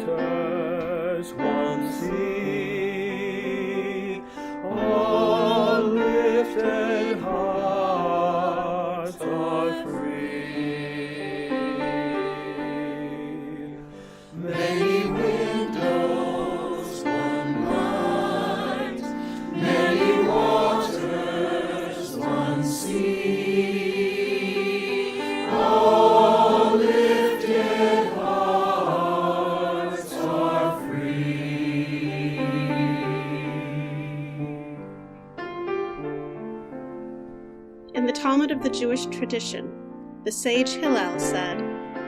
waters one see, all lifted hearts are free. Many windows one light, many waters one sea, all lifted hearts are free. In the Talmud of the Jewish tradition, the sage Hillel said,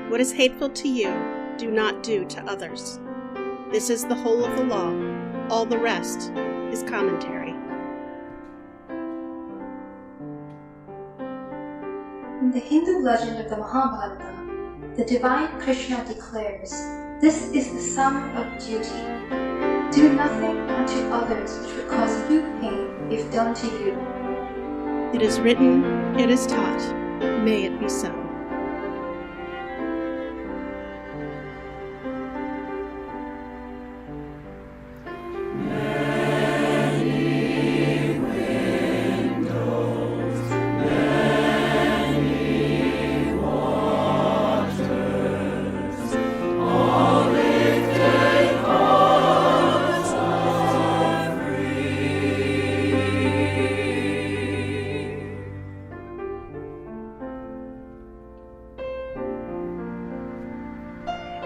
"What is hateful to you, do not do to others." This is the whole of the law. All the rest is commentary. In the Hindu legend of the Mahabharata, the divine Krishna declares, "This is the sum of duty. Do nothing unto others which would cause you pain if done to you." It is written, it is taught, may it be so.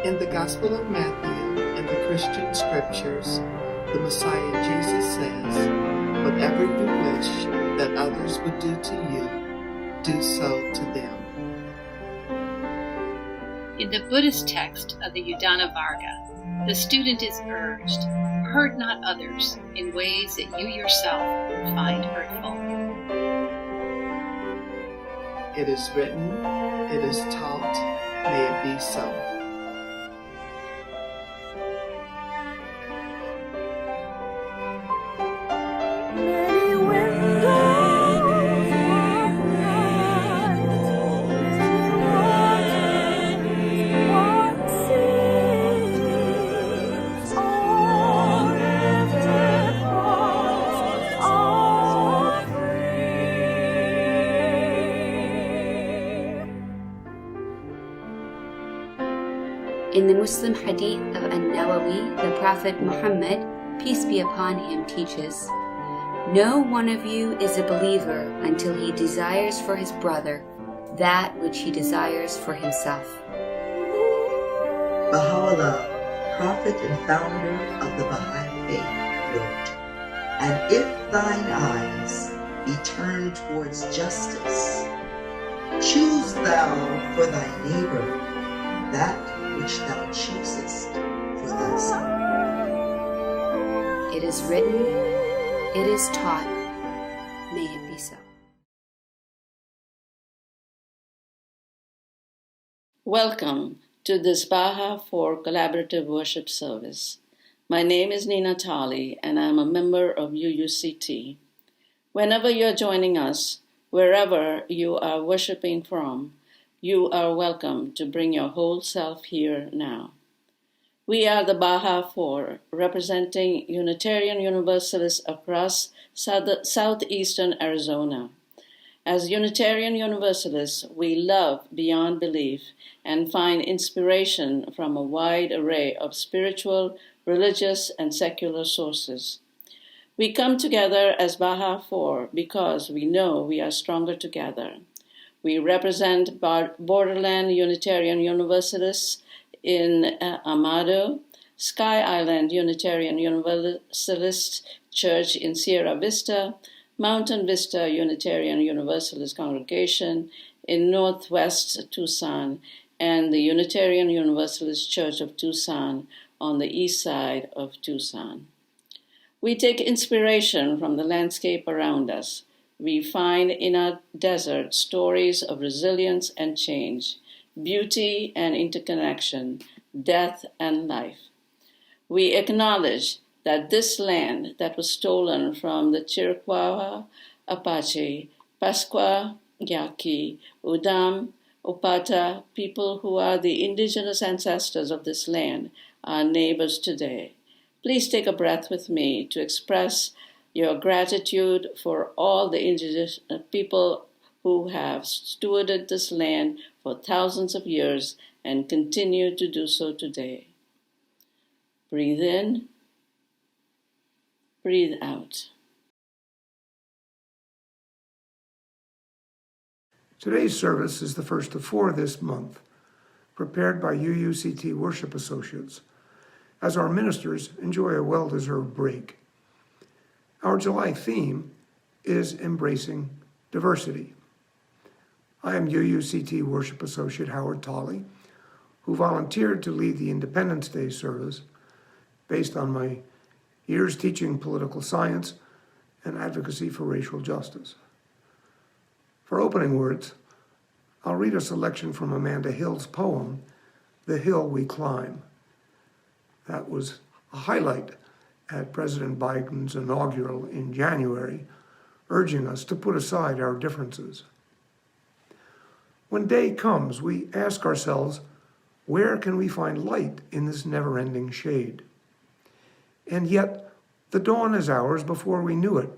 In the Gospel of Matthew and the Christian scriptures, the Messiah Jesus says, "Whatever you wish that others would do to you, do so to them." In the Buddhist text of the Udana Varga, the student is urged, "Hurt not others in ways that you yourself find hurtful." It is written, it is taught, may it be so. Many windows one light, many waters one sea, all lifted hearts are free. In the Muslim hadith of An-Nawawi, the Prophet Muhammad, peace be upon him, teaches, "No one of you is a believer until he desires for his brother that which he desires for himself." Baha'u'llah, prophet and founder of the Baha'i faith, wrote, "And if thine eyes be turned towards justice, choose thou for thy neighbor that which thou choosest for thyself." It is written, it is taught, may it be so. Welcome to this Baja 4 collaborative worship service. My name is Nina Tali and I'm a member of UUCT. Whenever you're joining us, wherever you are worshiping from, you are welcome to bring your whole self here now. We are the Baja 4, representing Unitarian Universalists across southeastern Arizona. As Unitarian Universalists, we love beyond belief and find inspiration from a wide array of spiritual, religious, and secular sources. We come together as Baja 4 because we know we are stronger together. We represent Borderland Unitarian Universalists in Amado, Sky Island Unitarian Universalist Church in Sierra Vista, Mountain Vista Unitarian Universalist Congregation in Northwest Tucson, and the Unitarian Universalist Church of Tucson on the east side of Tucson. We take inspiration from the landscape around us. We find in our desert stories of resilience and change, beauty and interconnection, death and life. We acknowledge that this land that was stolen from the Chiricahua Apache, Pascua Yaqui, Udam, Opata, people who are the indigenous ancestors of this land, are neighbors today. Please take a breath with me to express your gratitude for all the indigenous people who have stewarded this land for thousands of years and continue to do so today. Breathe in, breathe out. Today's service is the first of 4 this month, prepared by UUCT Worship Associates, as our ministers enjoy a well-deserved break. Our July theme is Embracing Diversity. I am UUCT Worship Associate Howard Tolley, who volunteered to lead the Independence Day service based on my years teaching political science and advocacy for racial justice. For opening words, I'll read a selection from Amanda Hill's poem, The Hill We Climb. That was a highlight at President Biden's inaugural in January, urging us to put aside our differences. When day comes, we ask ourselves, where can we find light in this never-ending shade? And yet, the dawn is ours before we knew it.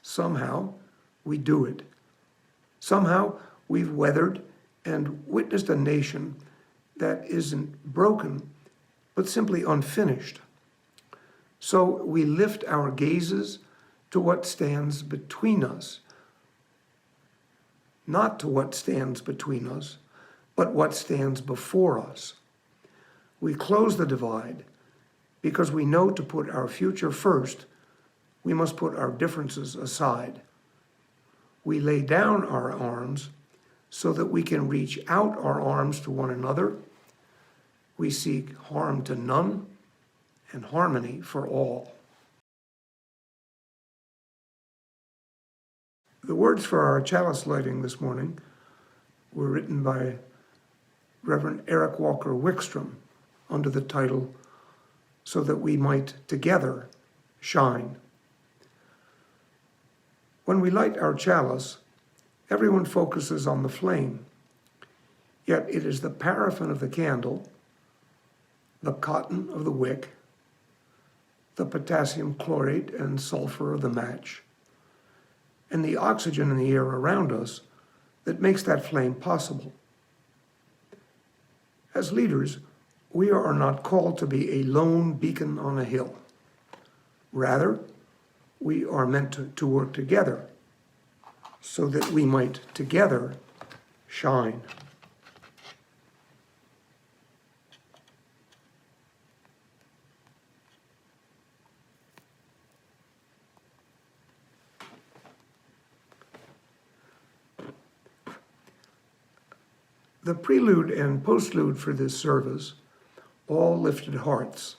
Somehow, we do it. Somehow, we've weathered and witnessed a nation that isn't broken, but simply unfinished. So we lift our gazes to what stands between us, not to what stands between us, but what stands before us. We close the divide because we know to put our future first, we must put our differences aside. We lay down our arms so that we can reach out our arms to one another. We seek harm to none and harmony for all. The words for our chalice lighting this morning were written by Reverend Eric Walker Wickstrom under the title, So That We Might Together Shine. When we light our chalice, everyone focuses on the flame, yet it is the paraffin of the candle, the cotton of the wick, the potassium chlorate and sulfur of the match, and the oxygen in the air around us that makes that flame possible. As leaders, we are not called to be a lone beacon on a hill. Rather, we are meant to work together so that we might together shine. The prelude and postlude for this service, All Lifted Hearts,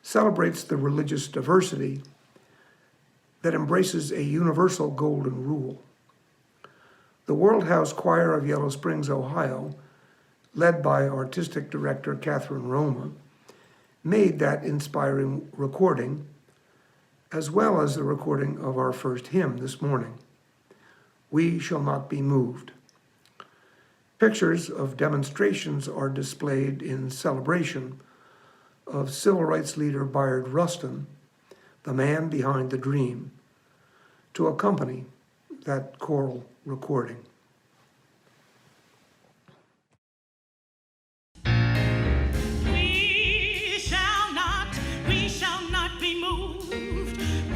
celebrates the religious diversity that embraces a universal golden rule. The World House Choir of Yellow Springs, Ohio, led by artistic director Catherine Roma, made that inspiring recording, as well as the recording of our first hymn this morning, We Shall Not Be Moved. Pictures of demonstrations are displayed in celebration of civil rights leader Bayard Rustin, the man behind the dream, to accompany that choral recording. We shall not be moved.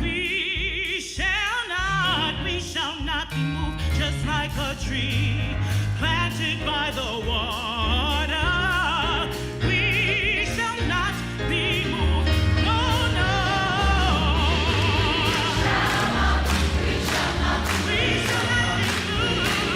We shall not be moved, just like a tree planted by the water. We shall not be moved. No, no. We shall not be moved.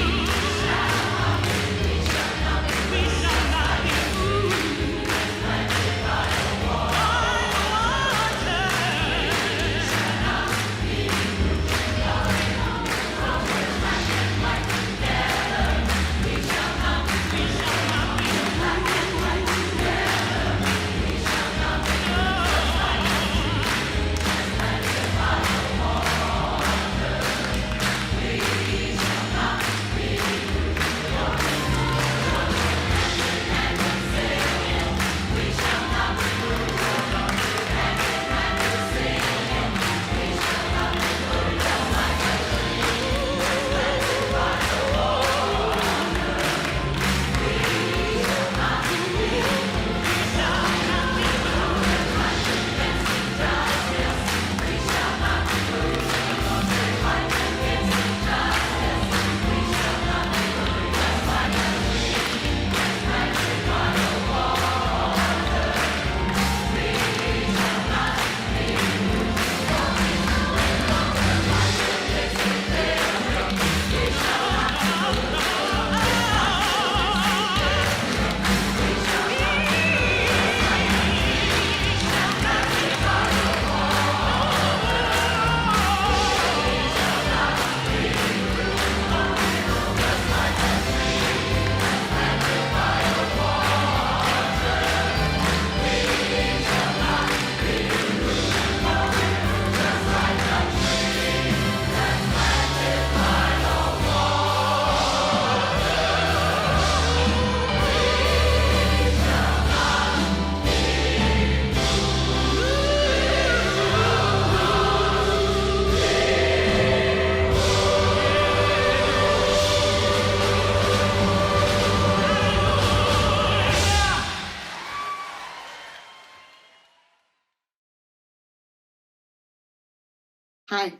Hi,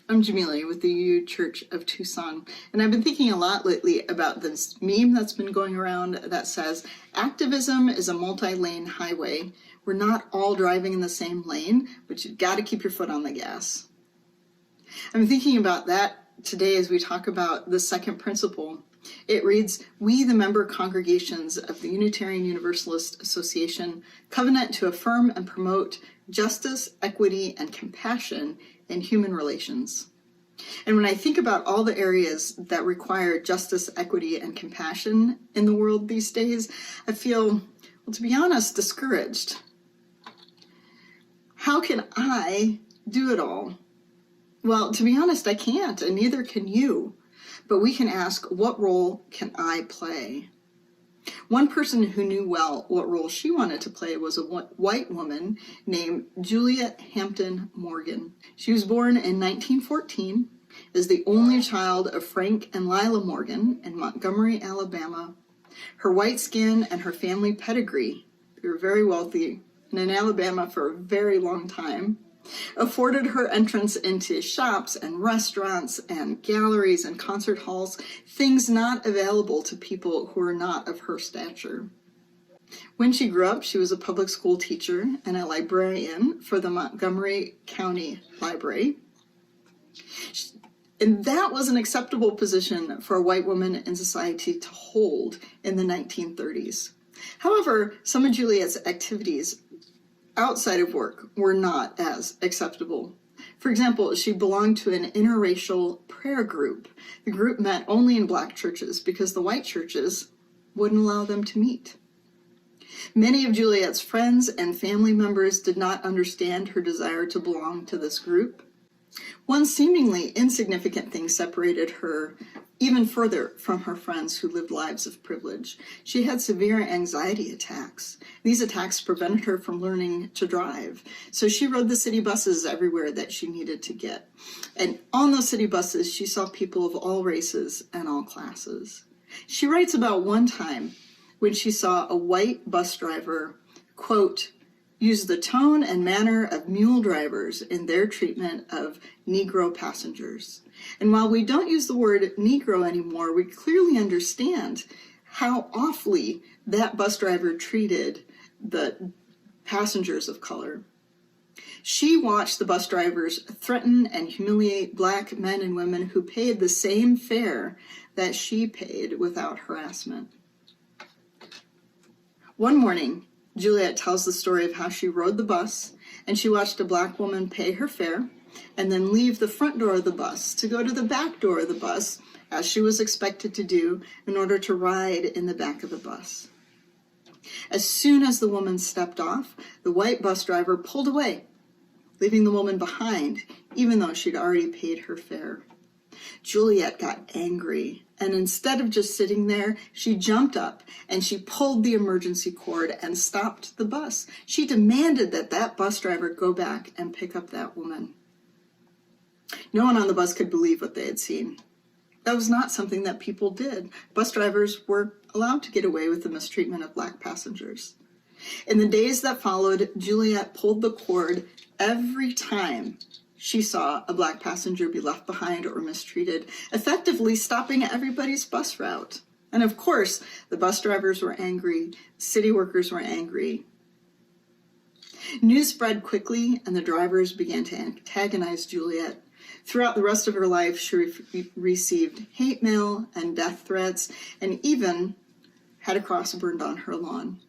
I'm Jamila with the UU Church of Tucson, and I've been thinking a lot lately about this meme that's been going around that says, activism is a multi-lane highway. We're not all driving in the same lane, but you've got to keep your foot on the gas. I'm thinking about that today as we talk about the second principle. It reads, we, the member congregations of the Unitarian Universalist Association, covenant to affirm and promote justice, equity, and compassion in human relations. And when I think about all the areas that require justice, equity, and compassion in the world these days, I feel, well, to be honest, discouraged. How can I do it all? Well, to be honest, I can't, and neither can you. But we can ask, what role can I play? One person who knew well what role she wanted to play was a white woman named Juliet Hampton Morgan. She was born in 1914, is the only child of Frank and Lila Morgan in Montgomery, Alabama. Her white skin and her family pedigree, they were very wealthy and in Alabama for a very long time, afforded her entrance into shops and restaurants and galleries and concert halls, things not available to people who are not of her stature. When she grew up, she was a public school teacher and a librarian for the Montgomery County Library. And that was an acceptable position for a white woman in society to hold in the 1930s. However, some of Juliet's activities outside of work were not as acceptable. For example, she belonged to an interracial prayer group. The group met only in black churches because the white churches wouldn't allow them to meet. Many of Juliet's friends and family members did not understand her desire to belong to this group. One seemingly insignificant thing separated her even further from her friends who lived lives of privilege. She had severe anxiety attacks. These attacks prevented her from learning to drive. So she rode the city buses everywhere that she needed to get. And on those city buses, she saw people of all races and all classes. She writes about one time when she saw a white bus driver, quote, use the tone and manner of mule drivers in their treatment of Negro passengers. And while we don't use the word Negro anymore, we clearly understand how awfully that bus driver treated the passengers of color. She watched the bus drivers threaten and humiliate black men and women who paid the same fare that she paid without harassment. One morning, Juliet tells the story of how she rode the bus and she watched a black woman pay her fare and then leave the front door of the bus to go to the back door of the bus, as she was expected to do, in order to ride in the back of the bus. As soon as the woman stepped off, the white bus driver pulled away, leaving the woman behind, even though she'd already paid her fare. Juliet got angry, and instead of just sitting there, she jumped up and she pulled the emergency cord and stopped the bus. She demanded that that bus driver go back and pick up that woman. No one on the bus could believe what they had seen. That was not something that people did. Bus drivers were allowed to get away with the mistreatment of black passengers. In the days that followed, Juliet pulled the cord every time she saw a black passenger be left behind or mistreated, effectively stopping everybody's bus route. And of course, the bus drivers were angry, city workers were angry. News spread quickly, and the drivers began to antagonize Juliet. Throughout the rest of her life, she received hate mail and death threats, and even had a cross burned on her lawn.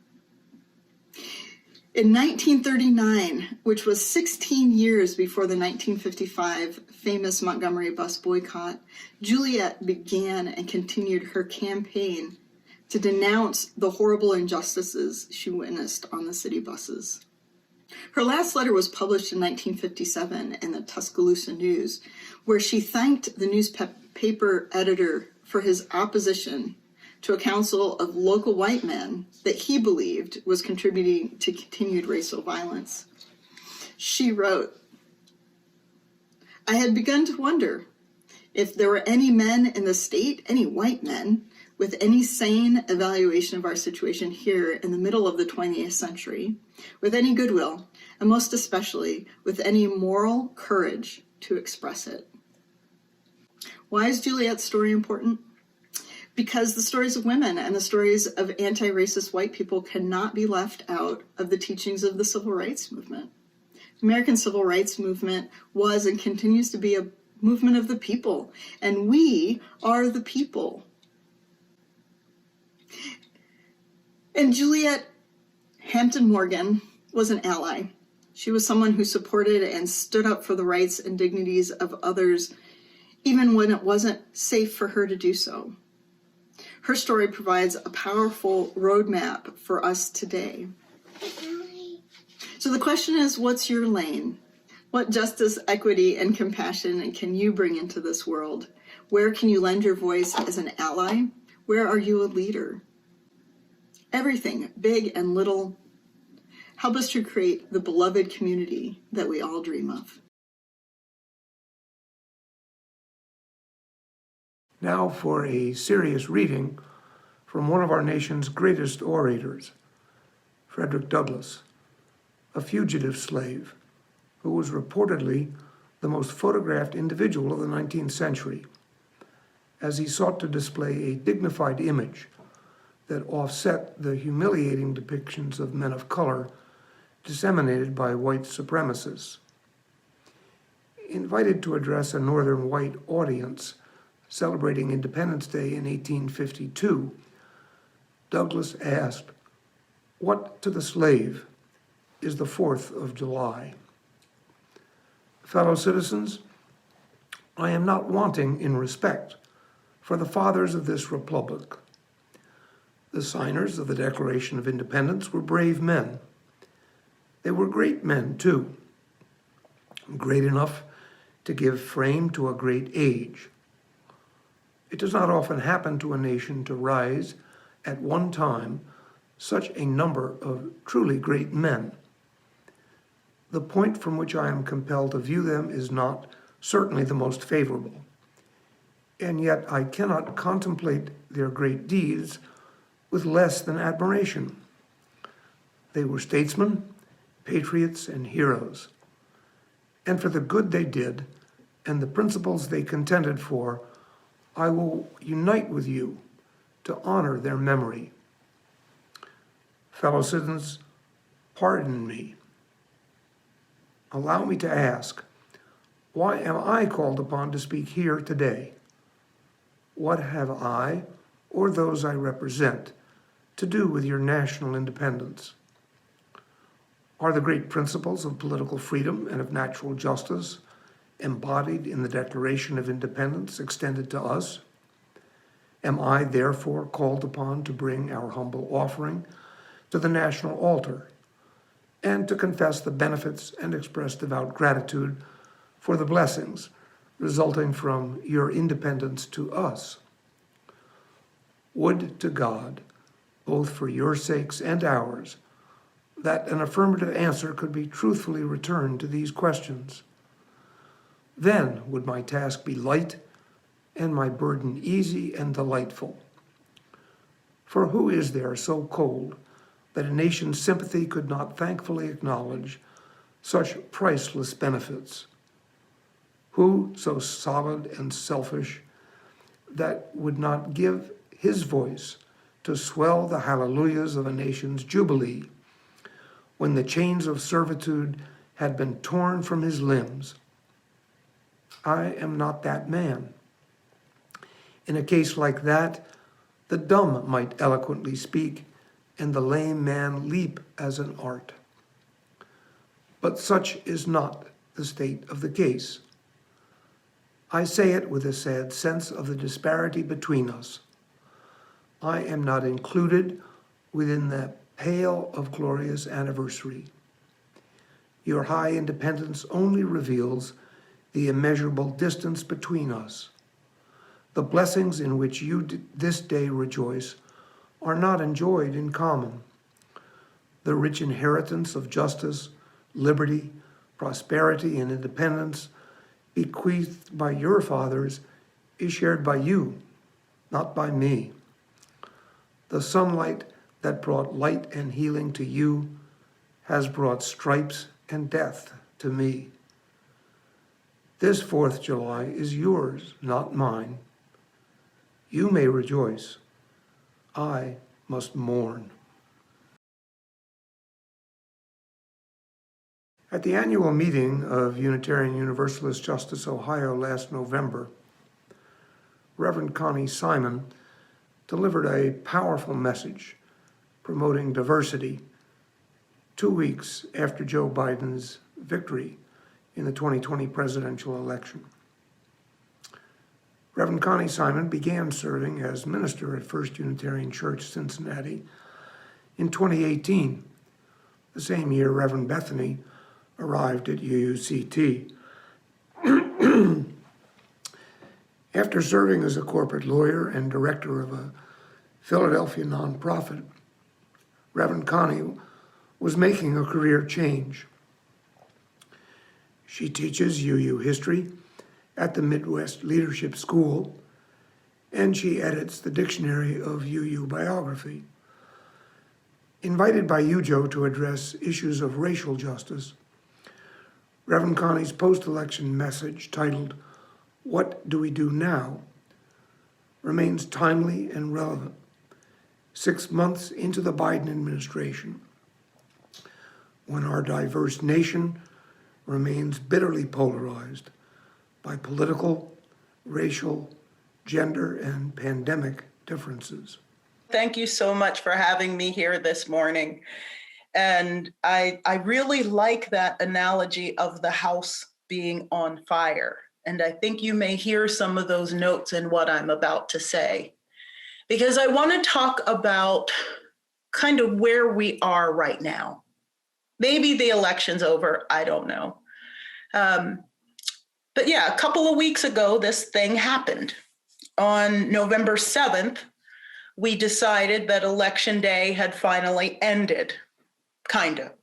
In 1939, which was 16 years before the 1955 famous Montgomery bus boycott, Juliet began and continued her campaign to denounce the horrible injustices she witnessed on the city buses. Her last letter was published in 1957 in the Tuscaloosa News, where she thanked the newspaper editor for his opposition to a council of local white men that he believed was contributing to continued racial violence. She wrote, I had begun to wonder if there were any men in the state, any white men, with any sane evaluation of our situation here in the middle of the 20th century, with any goodwill, and most especially with any moral courage to express it. Why is Juliet's story important? Because the stories of women and the stories of anti-racist white people cannot be left out of the teachings of the civil rights movement. The American civil rights movement was and continues to be a movement of the people, and we are the people. And Juliet Hampton Morgan was an ally. She was someone who supported and stood up for the rights and dignities of others, even when it wasn't safe for her to do so. Her story provides a powerful roadmap for us today. So the question is, what's your lane? What justice, equity, and compassion can you bring into this world? Where can you lend your voice as an ally? Where are you a leader? Everything, big and little, help us to create the beloved community that we all dream of. Now for a serious reading from one of our nation's greatest orators, Frederick Douglass, a fugitive slave who was reportedly the most photographed individual of the 19th century, as he sought to display a dignified image that offset the humiliating depictions of men of color disseminated by white supremacists. Invited to address a northern white audience celebrating Independence Day in 1852, Douglass asked, "What to the slave is the 4th of July?" Fellow citizens, I am not wanting in respect for the fathers of this republic. The signers of the Declaration of Independence were brave men. They were great men, too, great enough to give frame to a great age. It does not often happen to a nation to rise at one time such a number of truly great men. The point from which I am compelled to view them is not certainly the most favorable, and yet I cannot contemplate their great deeds with less than admiration. They were statesmen, patriots, and heroes, and for the good they did and the principles they contended for, I will unite with you to honor their memory. Fellow citizens, pardon me. Allow me to ask, why am I called upon to speak here today? What have I, or those I represent, to do with your national independence? Are the great principles of political freedom and of natural justice embodied in the Declaration of Independence extended to us? Am I therefore called upon to bring our humble offering to the national altar and to confess the benefits and express devout gratitude for the blessings resulting from your independence to us? Would to God, both for your sakes and ours, that an affirmative answer could be truthfully returned to these questions. Then would my task be light and my burden easy and delightful. For who is there so cold that a nation's sympathy could not thankfully acknowledge such priceless benefits? Who so solid and selfish that would not give his voice to swell the hallelujahs of a nation's jubilee when the chains of servitude had been torn from his limbs? I am not that man. In a case like that, the dumb might eloquently speak and the lame man leap as an art. But such is not the state of the case. I say it with a sad sense of the disparity between us. I am not included within the pale of glorious anniversary. Your high independence only reveals the immeasurable distance between us. The blessings in which you this day rejoice are not enjoyed in common. The rich inheritance of justice, liberty, prosperity, and independence bequeathed by your fathers is shared by you, not by me. The sunlight that brought light and healing to you has brought stripes and death to me. This 4th July is yours, not mine. You may rejoice. I must mourn. At the annual meeting of Unitarian Universalist Justice Ohio last November, Reverend Connie Simon delivered a powerful message promoting diversity 2 weeks after Joe Biden's victory in the 2020 presidential election. Reverend Connie Simon began serving as minister at First Unitarian Church, Cincinnati, in 2018, the same year Reverend Bethany arrived at UUCT. After serving as a corporate lawyer and director of a Philadelphia nonprofit, Reverend Connie was making a career change. She teaches UU history at the Midwest Leadership School, and she edits the Dictionary of UU Biography. Invited by UJO to address issues of racial justice, Reverend Connie's post-election message, titled, "What Do We Do Now?" remains timely and relevant 6 months into the Biden administration, when our diverse nation remains bitterly polarized by political, racial, gender, and pandemic differences. Thank you so much for having me here this morning. And I really like that analogy of the house being on fire. And I think you may hear some of those notes in what I'm about to say, because I want to talk about kind of where we are right now. Maybe the election's over, I don't know. But yeah, a couple of weeks ago, this thing happened. On November 7th, we decided that Election Day had finally ended, kind of.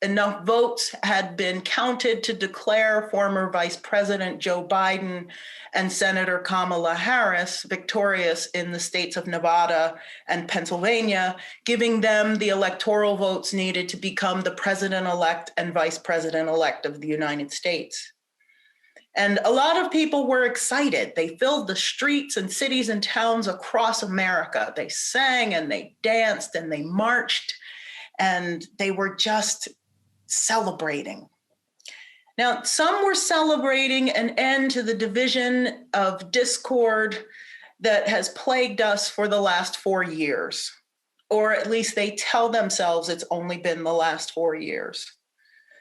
Enough votes had been counted to declare former Vice President Joe Biden and Senator Kamala Harris victorious in the states of Nevada and Pennsylvania, giving them the electoral votes needed to become the president-elect and vice president-elect of the United States. And a lot of people were excited. They filled the streets and cities and towns across America. They sang and they danced and they marched, and they were just celebrating. Now, some were celebrating an end to the division of discord that has plagued us for the last 4 years, or at least they tell themselves it's only been the last 4 years.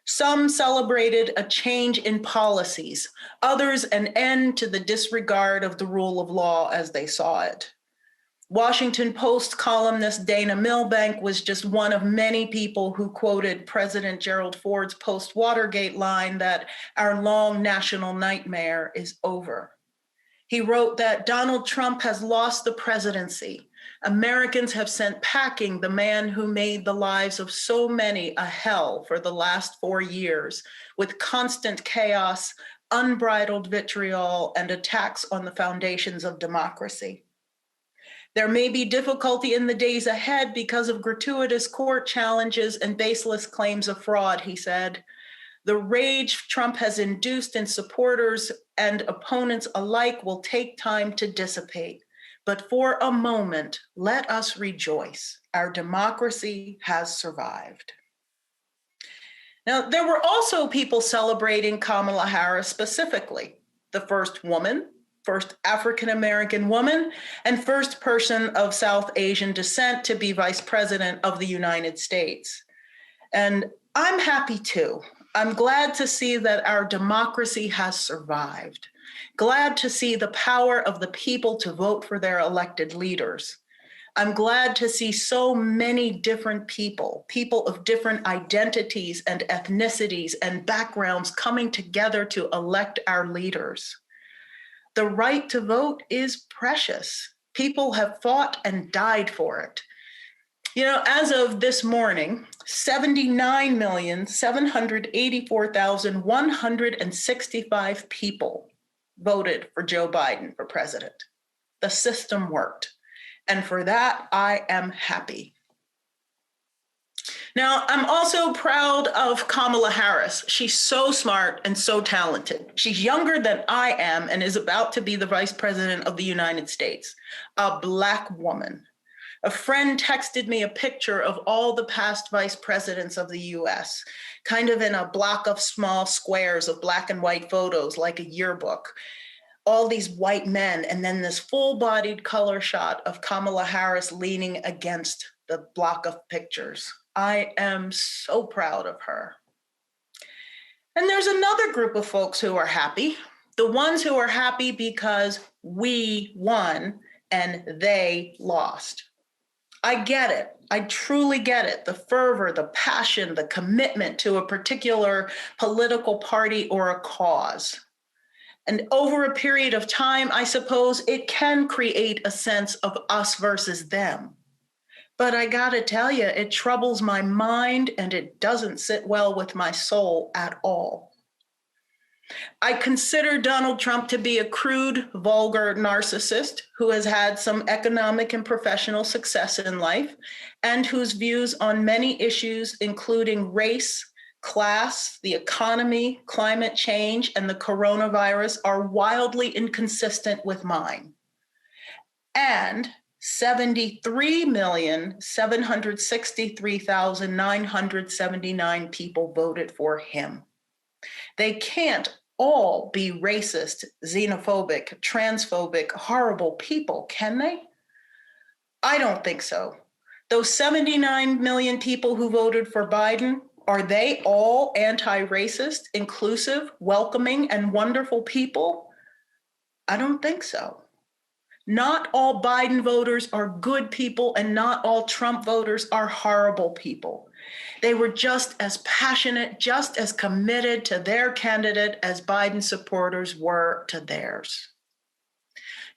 Some celebrated a change in policies, others an end to the disregard of the rule of law as they saw it. Washington Post columnist Dana Milbank was just one of many people who quoted President Gerald Ford's post-Watergate line that our long national nightmare is over. He wrote that Donald Trump has lost the presidency. Americans have sent packing the man who made the lives of so many a hell for the last 4 years, with constant chaos, unbridled vitriol, and attacks on the foundations of democracy. There may be difficulty in the days ahead because of gratuitous court challenges and baseless claims of fraud, he said. The rage Trump has induced in supporters and opponents alike will take time to dissipate. But for a moment, let us rejoice. Our democracy has survived. Now, there were also people celebrating Kamala Harris specifically, the first woman, first African-American woman, and first person of South Asian descent to be vice president of the United States. And I'm happy too. I'm glad to see that our democracy has survived. Glad to see the power of the people to vote for their elected leaders. I'm glad to see so many different people of different identities and ethnicities and backgrounds coming together to elect our leaders. The right to vote is precious. People have fought and died for it. You know, as of this morning, 79,784,165 people voted for Joe Biden for president. The system worked. And for that, I am happy. Now, I'm also proud of Kamala Harris. She's so smart and so talented. She's younger than I am and is about to be the Vice President of the United States, a Black woman. A friend texted me a picture of all the past vice presidents of the US, kind of in a block of small squares of black and white photos, like a yearbook. All these white men, and then this full-bodied color shot of Kamala Harris leaning against the block of pictures. I am so proud of her. And there's another group of folks who are happy, the ones who are happy because we won and they lost. I get it. I truly get it. The fervor, the passion, the commitment to a particular political party or a cause. And over a period of time, I suppose it can create a sense of us versus them. But I gotta tell you, it troubles my mind and it doesn't sit well with my soul at all. I consider Donald Trump to be a crude, vulgar narcissist who has had some economic and professional success in life and whose views on many issues, including race, class, the economy, climate change, and the coronavirus, are wildly inconsistent with mine. And 73,763,979 people voted for him. They can't all be racist, xenophobic, transphobic, horrible people, can they? I don't think so. Those 79 million people who voted for Biden, are they all anti-racist, inclusive, welcoming, and wonderful people? I don't think so. Not all Biden voters are good people, and not all Trump voters are horrible people. They were just as passionate, just as committed to their candidate as Biden supporters were to theirs.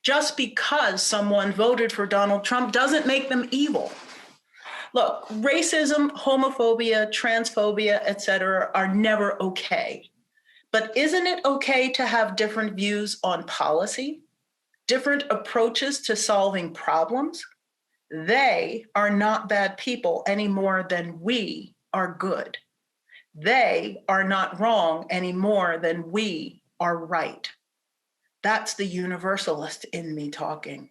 Just because someone voted for Donald Trump doesn't make them evil. Look, racism, homophobia, transphobia, etc., are never okay. But isn't it okay to have different views on policy? Different approaches to solving problems? They are not bad people any more than we are good. They are not wrong any more than we are right. That's the universalist in me talking.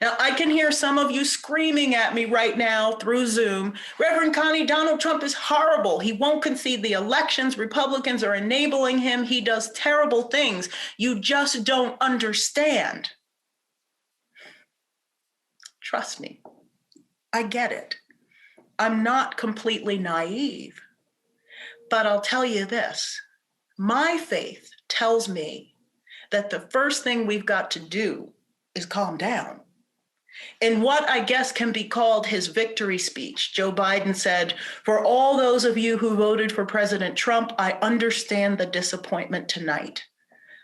Now, I can hear some of you screaming at me right now through Zoom, Reverend Connie, Donald Trump is horrible. He won't concede the elections. Republicans are enabling him. He does terrible things. You just don't understand. Trust me, I get it. I'm not completely naive. But I'll tell you this, my faith tells me that the first thing we've got to do is calm down. In what I guess can be called his victory speech, Joe Biden said, "For all those of you who voted for President Trump, I understand the disappointment tonight.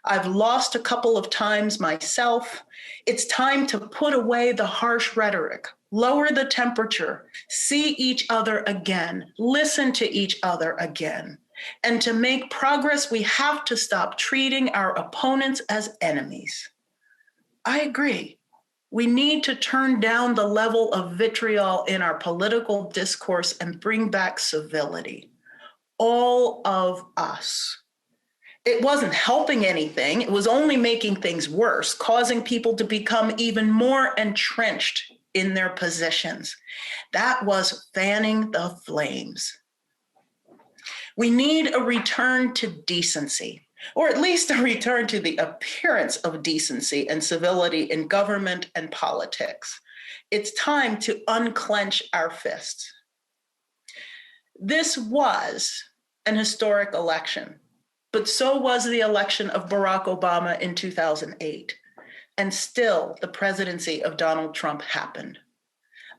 I've lost a couple of times myself. It's time to put away the harsh rhetoric, lower the temperature, see each other again, listen to each other again. And to make progress, we have to stop treating our opponents as enemies." I agree. We need to turn down the level of vitriol in our political discourse and bring back civility. All of us. It wasn't helping anything. It was only making things worse, causing people to become even more entrenched in their positions. That was fanning the flames. We need a return to decency, or at least a return to the appearance of decency and civility in government and politics. It's time to unclench our fists. This was an historic election, but so was the election of Barack Obama in 2008. And still, the presidency of Donald Trump happened.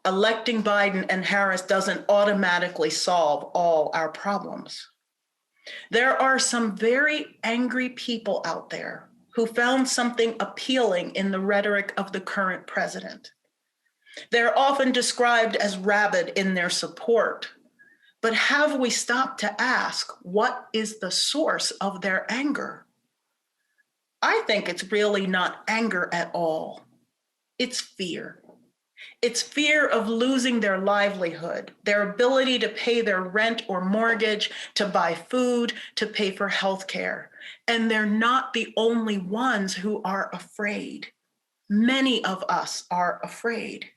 Electing Biden and Harris doesn't automatically solve all our problems. There are some very angry people out there who found something appealing in the rhetoric of the current president. They're often described as rabid in their support. But have we stopped to ask, what is the source of their anger? I think it's really not anger at all. It's fear. It's fear of losing their livelihood, their ability to pay their rent or mortgage, to buy food, to pay for health care. And they're not the only ones who are afraid. Many of us are afraid.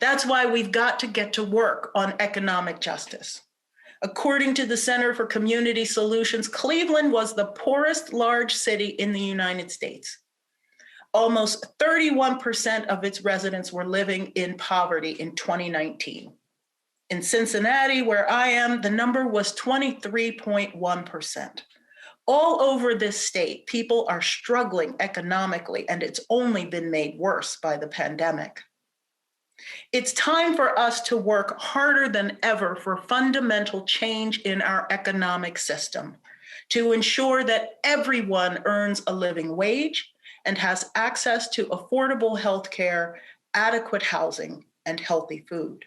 That's why we've got to get to work on economic justice. According to the Center for Community Solutions, Cleveland was the poorest large city in the United States. Almost 31% of its residents were living in poverty in 2019. In Cincinnati, where I am, the number was 23.1%. All over this state, people are struggling economically, and it's only been made worse by the pandemic. It's time for us to work harder than ever for fundamental change in our economic system to ensure that everyone earns a living wage and has access to affordable health care, adequate housing, and healthy food.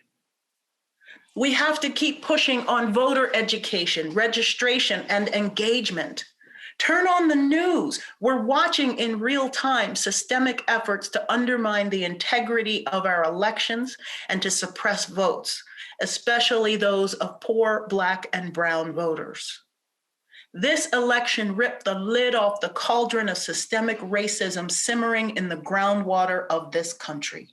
We have to keep pushing on voter education, registration, and engagement. Turn on the news. We're watching in real time systemic efforts to undermine the integrity of our elections and to suppress votes, especially those of poor Black and brown voters. This election ripped the lid off the cauldron of systemic racism simmering in the groundwater of this country.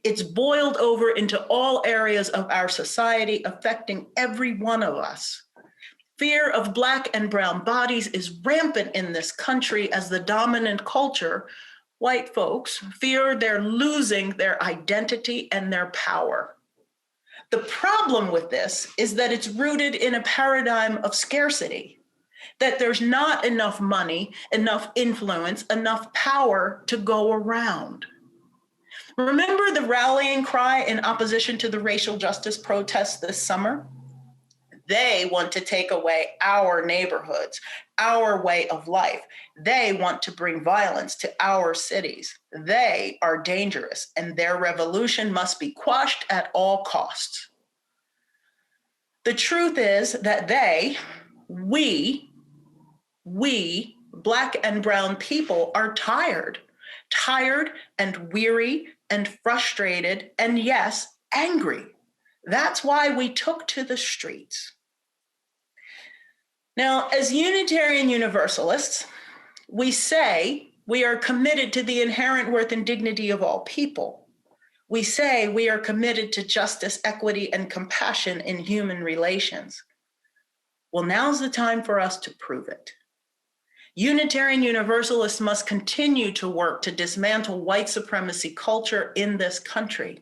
It's boiled over into all areas of our society, affecting every one of us. Fear of Black and brown bodies is rampant in this country as the dominant culture, white folks, fear they're losing their identity and their power. The problem with this is that it's rooted in a paradigm of scarcity, that there's not enough money, enough influence, enough power to go around. Remember the rallying cry in opposition to the racial justice protests this summer? They want to take away our neighborhoods, our way of life. They want to bring violence to our cities. They are dangerous, and their revolution must be quashed at all costs. The truth is that we, Black and brown people, are tired and weary and frustrated and, yes, angry. That's why we took to the streets. Now, as Unitarian Universalists, we say we are committed to the inherent worth and dignity of all people. We say we are committed to justice, equity, and compassion in human relations. Well, now's the time for us to prove it. Unitarian Universalists must continue to work to dismantle white supremacy culture in this country.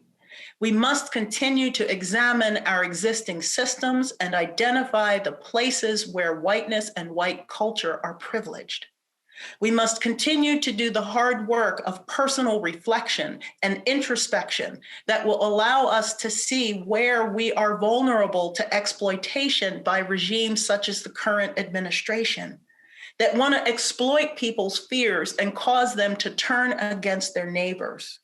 We must continue to examine our existing systems and identify the places where whiteness and white culture are privileged. We must continue to do the hard work of personal reflection and introspection that will allow us to see where we are vulnerable to exploitation by regimes such as the current administration, that want to exploit people's fears and cause them to turn against their neighbors.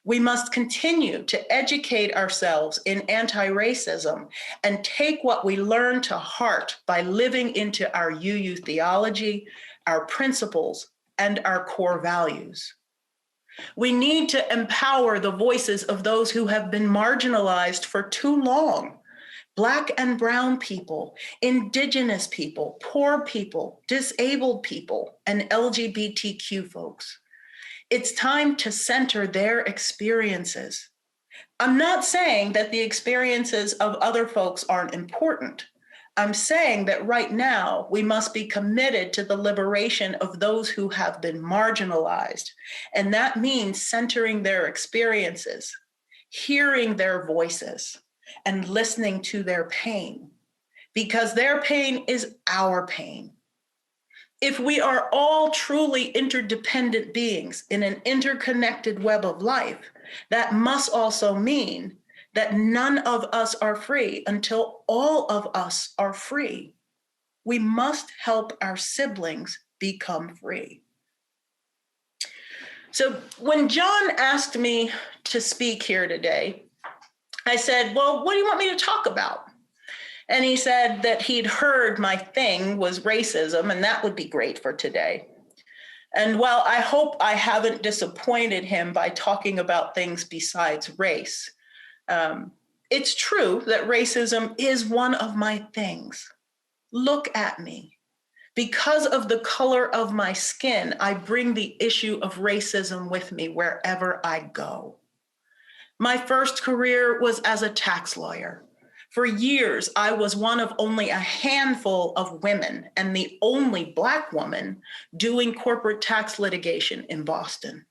We must continue to educate ourselves in anti-racism and take what we learn to heart by living into our UU theology, our principles, and our core values. We need to empower the voices of those who have been marginalized for too long. Black and brown people, Indigenous people, poor people, disabled people, and LGBTQ folks. It's time to center their experiences. I'm not saying that the experiences of other folks aren't important. I'm saying that right now we must be committed to the liberation of those who have been marginalized. And that means centering their experiences, hearing their voices, and listening to their pain, because their pain is our pain. If we are all truly interdependent beings in an interconnected web of life, that must also mean that none of us are free until all of us are free. We must help our siblings become free. So when John asked me to speak here today, I said, well, what do you want me to talk about? And he said that he'd heard my thing was racism, and that would be great for today. And while I hope I haven't disappointed him by talking about things besides race, it's true that racism is one of my things. Look at me. Because of the color of my skin, I bring the issue of racism with me wherever I go. My first career was as a tax lawyer. For years, I was one of only a handful of women and the only Black woman doing corporate tax litigation in Boston.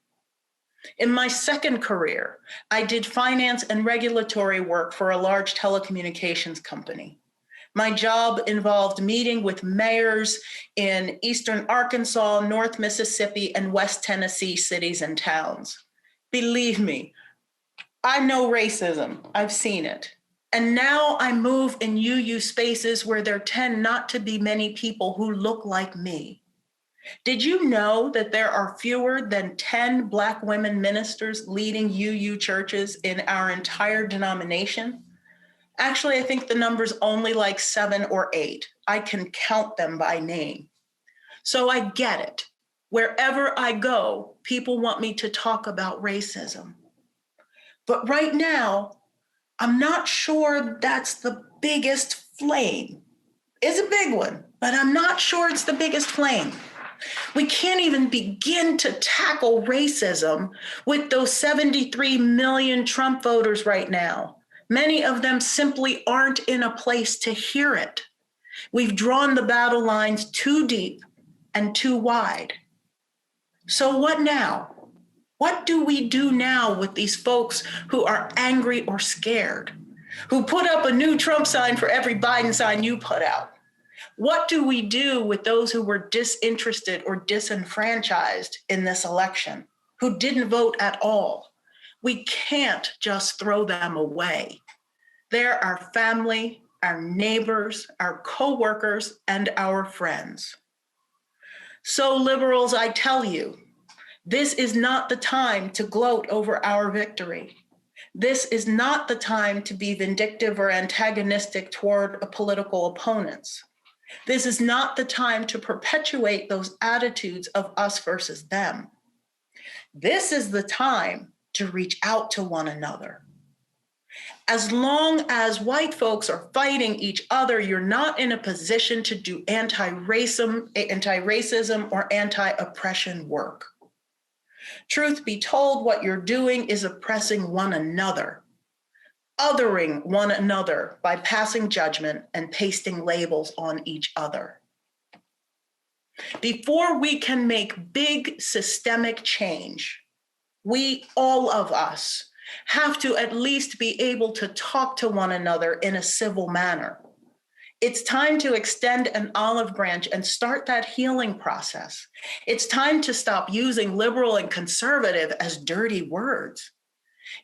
In my second career, I did finance and regulatory work for a large telecommunications company. My job involved meeting with mayors in Eastern Arkansas, North Mississippi, and West Tennessee cities and towns. Believe me, I know racism. I've seen it. And now I move in UU spaces where there tend not to be many people who look like me. Did you know that there are fewer than 10 Black women ministers leading UU churches in our entire denomination? Actually, I think the number's only like 7 or 8. I can count them by name. So I get it. Wherever I go, people want me to talk about racism. But right now, I'm not sure that's the biggest flame. It's a big one, but I'm not sure it's the biggest flame. We can't even begin to tackle racism with those 73 million Trump voters right now. Many of them simply aren't in a place to hear it. We've drawn the battle lines too deep and too wide. So what now? What do we do now with these folks who are angry or scared, who put up a new Trump sign for every Biden sign you put out? What do we do with those who were disinterested or disenfranchised in this election, who didn't vote at all? We can't just throw them away. They're our family, our neighbors, our coworkers, and our friends. So liberals, I tell you, this is not the time to gloat over our victory. This is not the time to be vindictive or antagonistic toward political opponents. This is not the time to perpetuate those attitudes of us versus them. This is the time to reach out to one another. As long as white folks are fighting each other, you're not in a position to do anti-racism or anti-oppression work. Truth be told, what you're doing is oppressing one another, othering one another by passing judgment and pasting labels on each other. Before we can make big systemic change, we, all of us, have to at least be able to talk to one another in a civil manner. It's time to extend an olive branch and start that healing process. It's time to stop using liberal and conservative as dirty words.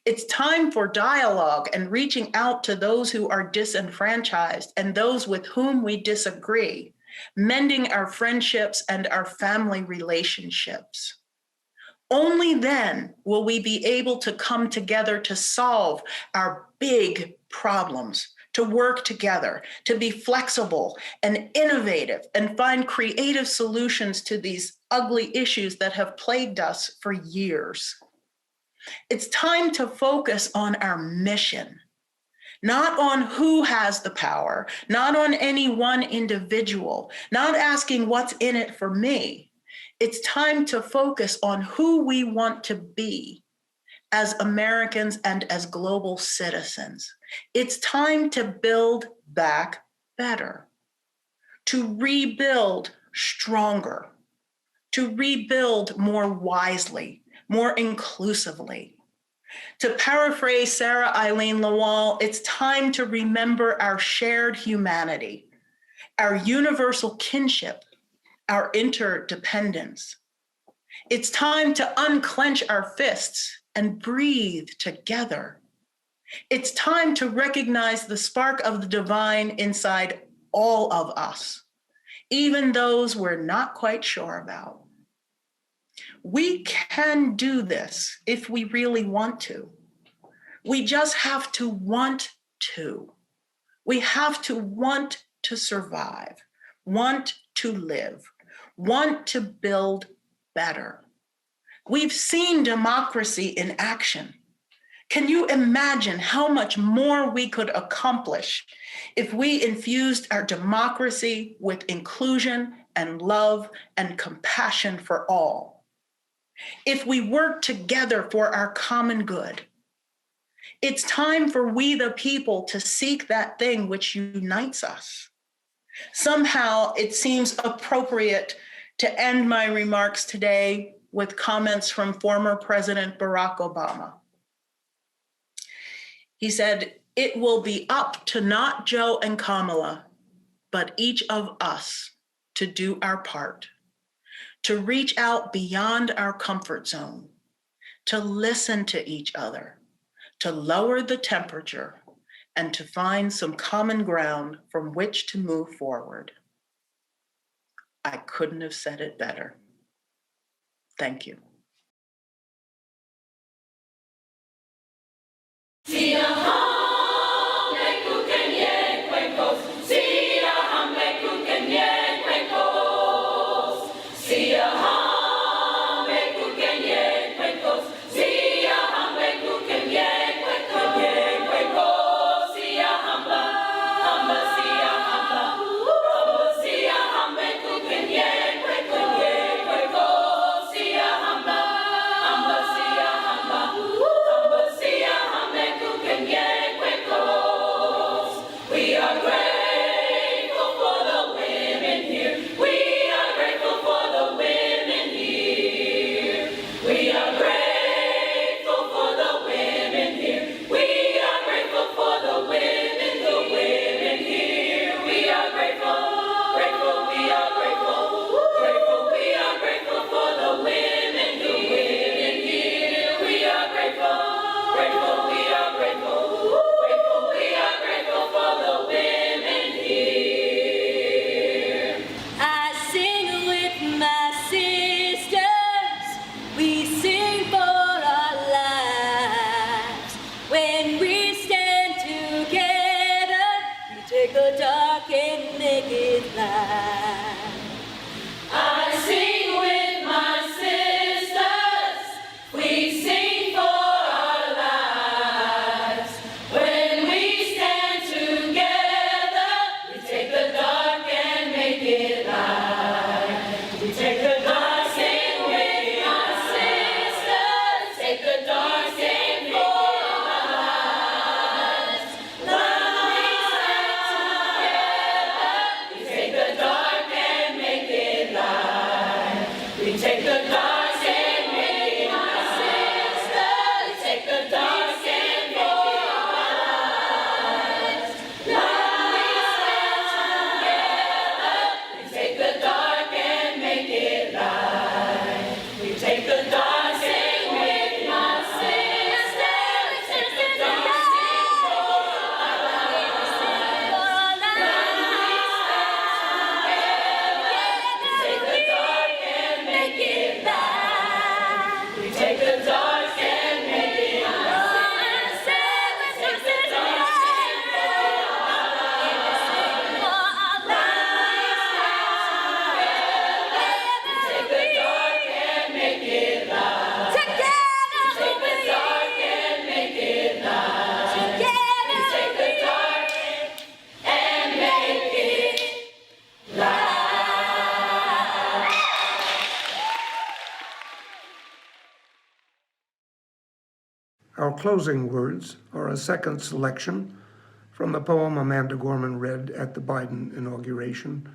It's time for dialogue and reaching out to those who are disenfranchised and those with whom we disagree, mending our friendships and our family relationships. Only then will we be able to come together to solve our big problems, to work together, to be flexible and innovative and find creative solutions to these ugly issues that have plagued us for years. It's time to focus on our mission, not on who has the power, not on any one individual, not asking what's in it for me. It's time to focus on who we want to be as Americans and as global citizens. It's time to build back better, to rebuild stronger, to rebuild more wisely, more inclusively. To paraphrase Sarah Eileen Lawal, it's time to remember our shared humanity, our universal kinship, our interdependence. It's time to unclench our fists and breathe together. It's time to recognize the spark of the divine inside all of us, even those we're not quite sure about. We can do this if we really want to. We just have to want to. We have to want to survive, want to live, want to build better. We've seen democracy in action. Can you imagine how much more we could accomplish if we infused our democracy with inclusion and love and compassion for all? If we work together for our common good? It's time for we the people to seek that thing which unites us. Somehow it seems appropriate to end my remarks today with comments from former President Barack Obama. He said, "It will be up to not Joe and Kamala, but each of us to do our part, to reach out beyond our comfort zone, to listen to each other, to lower the temperature, and to find some common ground from which to move forward." I couldn't have said it better. Thank you. Our closing words are a second selection from the poem Amanda Gorman read at the Biden inauguration,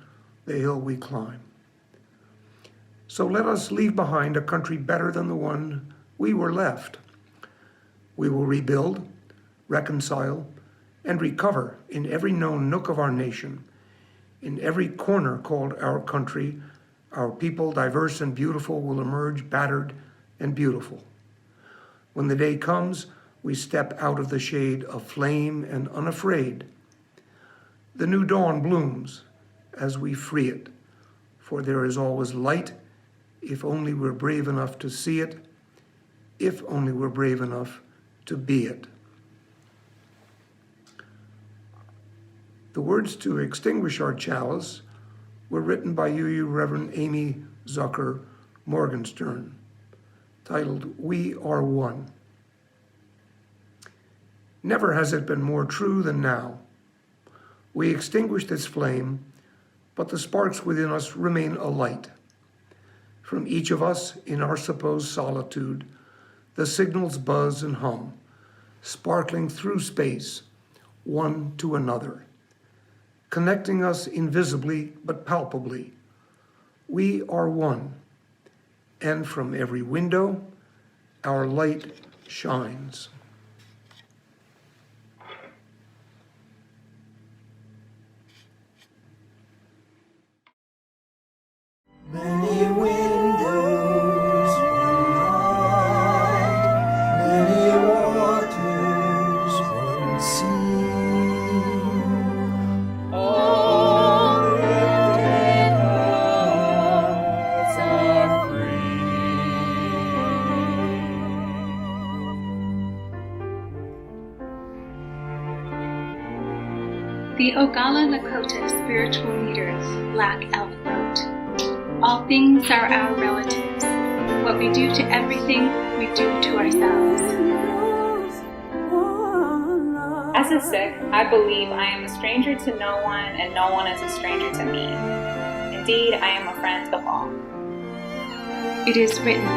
"The Hill We Climb." So let us leave behind a country better than the one we were left. We will rebuild, reconcile, and recover in every known nook of our nation, in every corner called our country. Our people, diverse and beautiful, will emerge battered and beautiful. When the day comes, we step out of the shade aflame and unafraid. The new dawn blooms as we free it, for there is always light if only we're brave enough to see it, if only we're brave enough to be it. The words to extinguish our chalice were written by UU Reverend Amy Zucker Morgenstern, titled We Are One. Never has it been more true than now. We extinguished its flame, but the sparks within us remain alight. From each of us in our supposed solitude, the signals buzz and hum, sparkling through space, one to another, connecting us invisibly but palpably. We are one, and from every window, our light shines. Many windows, one light, many waters, one sea. All lifted hearts are free. The Oglala Lakota spiritual leaders, Black Elf, wrote, "All things are our relatives. What we do to everything, we do to ourselves." As a Sikh, I believe I am a stranger to no one and no one is a stranger to me. Indeed, I am a friend of all. It is written,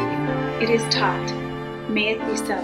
it is taught, may it be so.